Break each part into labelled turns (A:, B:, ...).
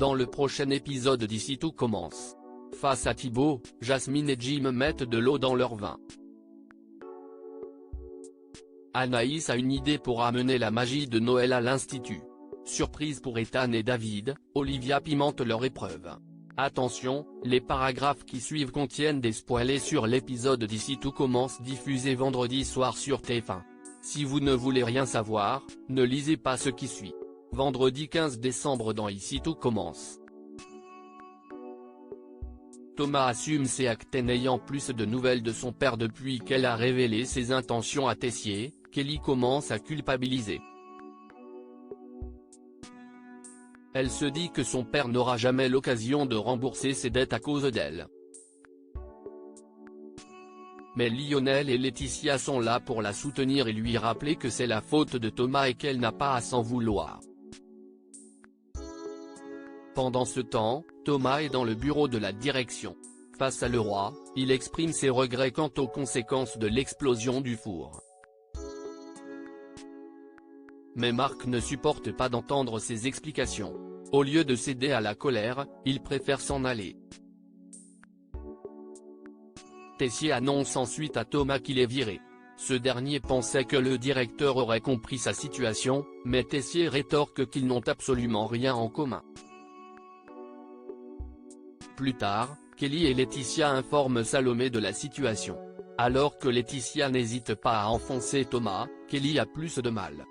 A: Dans le prochain épisode d'Ici tout commence. Face à Thibaut, Jasmine et Jim mettent de l'eau dans leur vin. Anaïs a une idée pour amener la magie de Noël à l'Institut. Surprise pour Ethan et David, Olivia pimente leur épreuve. Attention, les paragraphes qui suivent contiennent des spoilers sur l'épisode d'Ici tout commence diffusé vendredi soir sur TF1. Si vous ne voulez rien savoir, ne lisez pas ce qui suit. Vendredi 15 décembre dans Ici tout commence. Thomas assume ses actes n'ayant plus de nouvelles de son père depuis qu'elle a révélé ses intentions à Tessier. Kelly commence à culpabiliser. Elle se dit que son père n'aura jamais l'occasion de rembourser ses dettes à cause d'elle. Mais Lionel et Laetitia sont là pour la soutenir et lui rappeler que c'est la faute de Thomas et qu'elle n'a pas à s'en vouloir. Pendant ce temps, Thomas est dans le bureau de la direction. Face à le roi, il exprime ses regrets quant aux conséquences de l'explosion du four. Mais Marc ne supporte pas d'entendre ses explications. Au lieu de céder à la colère, il préfère s'en aller. Tessier annonce ensuite à Thomas qu'il est viré. Ce dernier pensait que le directeur aurait compris sa situation, mais Tessier rétorque qu'ils n'ont absolument rien en commun. Plus tard, Kelly et Laetitia informent Salomé de la situation. Alors que Laetitia n'hésite pas à enfoncer Thomas, Kelly a plus de mal.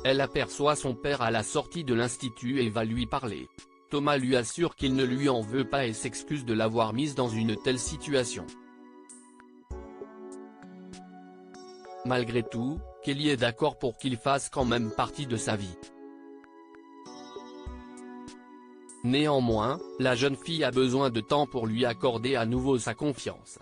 A: Elle aperçoit son père à la sortie de l'institut et va lui parler. Thomas lui assure qu'il ne lui en veut pas et s'excuse de l'avoir mise dans une telle situation. Malgré tout, Kelly est d'accord pour qu'il fasse quand même partie de sa vie. Néanmoins, la jeune fille a besoin de temps pour lui accorder à nouveau sa confiance.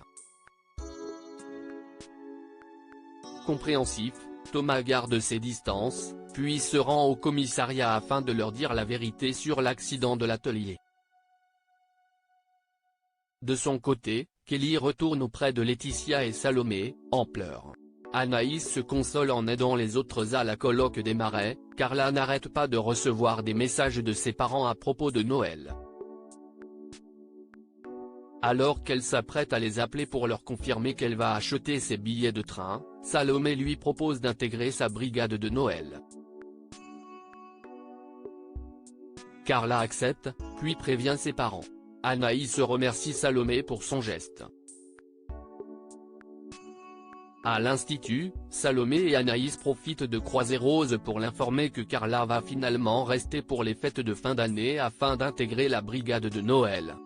A: Compréhensif, Thomas garde ses distances, puis se rend au commissariat afin de leur dire la vérité sur l'accident de l'atelier. De son côté, Kelly retourne auprès de Laetitia et Salomé, en pleurs. Anaïs se console en aidant les autres à la colloque des Marais, Carla n'arrête pas de recevoir des messages de ses parents à propos de Noël. Alors qu'elle s'apprête à les appeler pour leur confirmer qu'elle va acheter ses billets de train, Salomé lui propose d'intégrer sa brigade de Noël. Carla accepte, puis prévient ses parents. Anaïs remercie Salomé pour son geste. À l'Institut, Salomé et Anaïs profitent de croiser Rose pour l'informer que Carla va finalement rester pour les fêtes de fin d'année afin d'intégrer la brigade de Noël.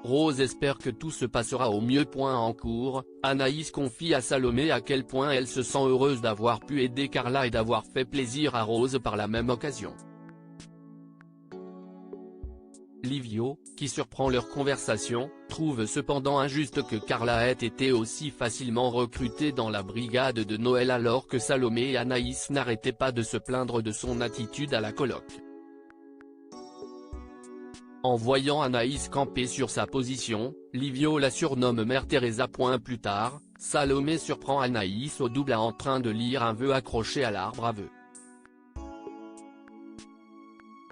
A: Rose espère que tout se passera au mieux. En cours, Anaïs confie à Salomé à quel point elle se sent heureuse d'avoir pu aider Carla et d'avoir fait plaisir à Rose par la même occasion. Livio, qui surprend leur conversation, trouve cependant injuste que Carla ait été aussi facilement recrutée dans la brigade de Noël alors que Salomé et Anaïs n'arrêtaient pas de se plaindre de son attitude à la colloque. En voyant Anaïs camper sur sa position, Livio la surnomme Mère Teresa. Plus tard, Salomé surprend Anaïs au double en train de lire un vœu accroché à l'arbre à vœux.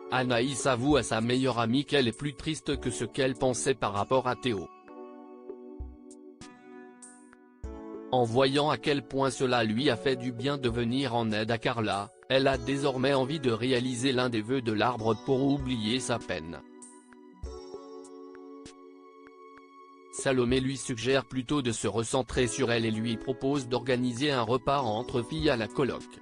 A: Anaïs avoue à sa meilleure amie qu'elle est plus triste que ce qu'elle pensait par rapport à Théo. En voyant à quel point cela lui a fait du bien de venir en aide à Carla, elle a désormais envie de réaliser l'un des vœux de l'arbre pour oublier sa peine. Salomé lui suggère plutôt de se recentrer sur elle et lui propose d'organiser un repas entre filles à la colloque.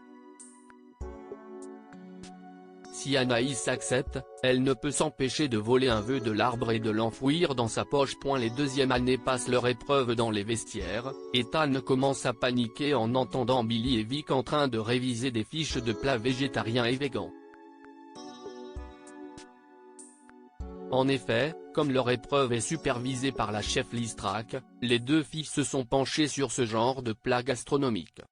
A: Si Anaïs accepte, elle ne peut s'empêcher de voler un vœu de l'arbre et de l'enfouir dans sa poche. Les deuxièmes années passent leur épreuve dans les vestiaires, Ethan commence à paniquer en entendant Billy et Vic en train de réviser des fiches de plats végétariens et végans. En effet, comme leur épreuve est supervisée par la chef Listrac, les deux filles se sont penchées sur ce genre de plats gastronomiques.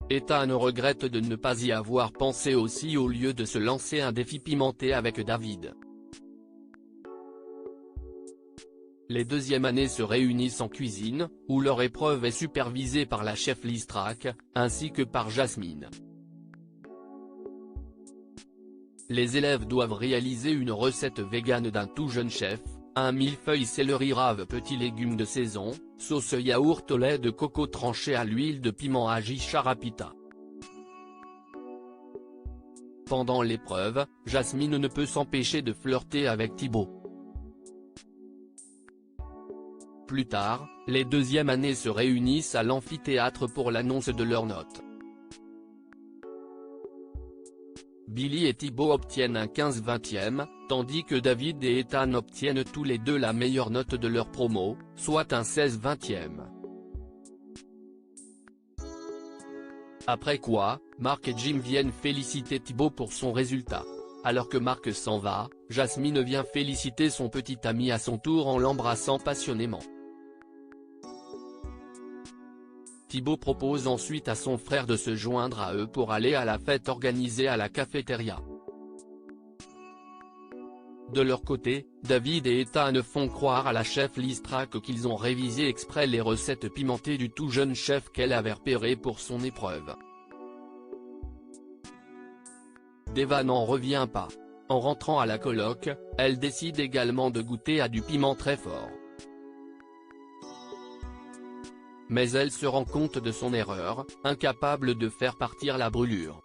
A: Ethan regrette de ne pas y avoir pensé aussi au lieu de se lancer un défi pimenté avec David. Les deuxièmes années se réunissent en cuisine, où leur épreuve est supervisée par la chef Liz Track, ainsi que par Jasmine. Les élèves doivent réaliser une recette végane d'un tout jeune chef, un millefeuille céleri rave petits légumes de saison, sauce yaourt au lait de coco tranché à l'huile de piment Aji Charapita. Pendant l'épreuve, Jasmine ne peut s'empêcher de flirter avec Thibaut. Plus tard, les deuxièmes années se réunissent à l'amphithéâtre pour l'annonce de leurs notes. Billy et Thibaut obtiennent un 15/20e, tandis que David et Ethan obtiennent tous les deux la meilleure note de leur promo, soit un 16/20e. Après quoi, Mark et Jim viennent féliciter Thibaut pour son résultat. Alors que Mark s'en va, Jasmine vient féliciter son petit ami à son tour en l'embrassant passionnément. Thibaut propose ensuite à son frère de se joindre à eux pour aller à la fête organisée à la cafétéria. De leur côté, David et Ethan font croire à la chef Liz Track qu'ils ont révisé exprès les recettes pimentées du tout jeune chef qu'elle avait repérées pour son épreuve. Deva n'en revient pas. En rentrant à la coloc, elle décide également de goûter à du piment très fort. Mais elle se rend compte de son erreur, incapable de faire partir la brûlure.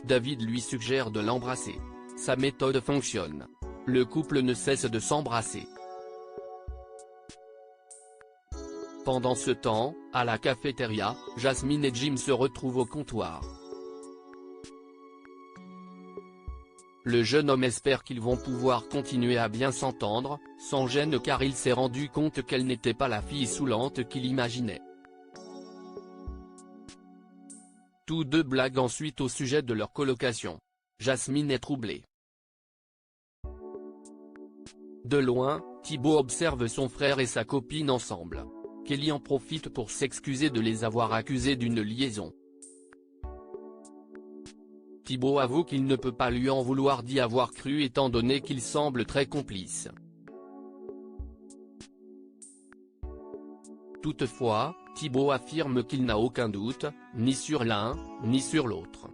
A: David lui suggère de l'embrasser. Sa méthode fonctionne. Le couple ne cesse de s'embrasser. Pendant ce temps, à la cafétéria, Jasmine et Jim se retrouvent au comptoir. Le jeune homme espère qu'ils vont pouvoir continuer à bien s'entendre, sans gêne car il s'est rendu compte qu'elle n'était pas la fille saoulante qu'il imaginait. Tous deux blaguent ensuite au sujet de leur colocation. Jasmine est troublée. De loin, Thibaut observe son frère et sa copine ensemble. Kelly en profite pour s'excuser de les avoir accusés d'une liaison. Thibaut avoue qu'il ne peut pas lui en vouloir d'y avoir cru étant donné qu'il semble très complice. Toutefois, Thibaut affirme qu'il n'a aucun doute, ni sur l'un, ni sur l'autre.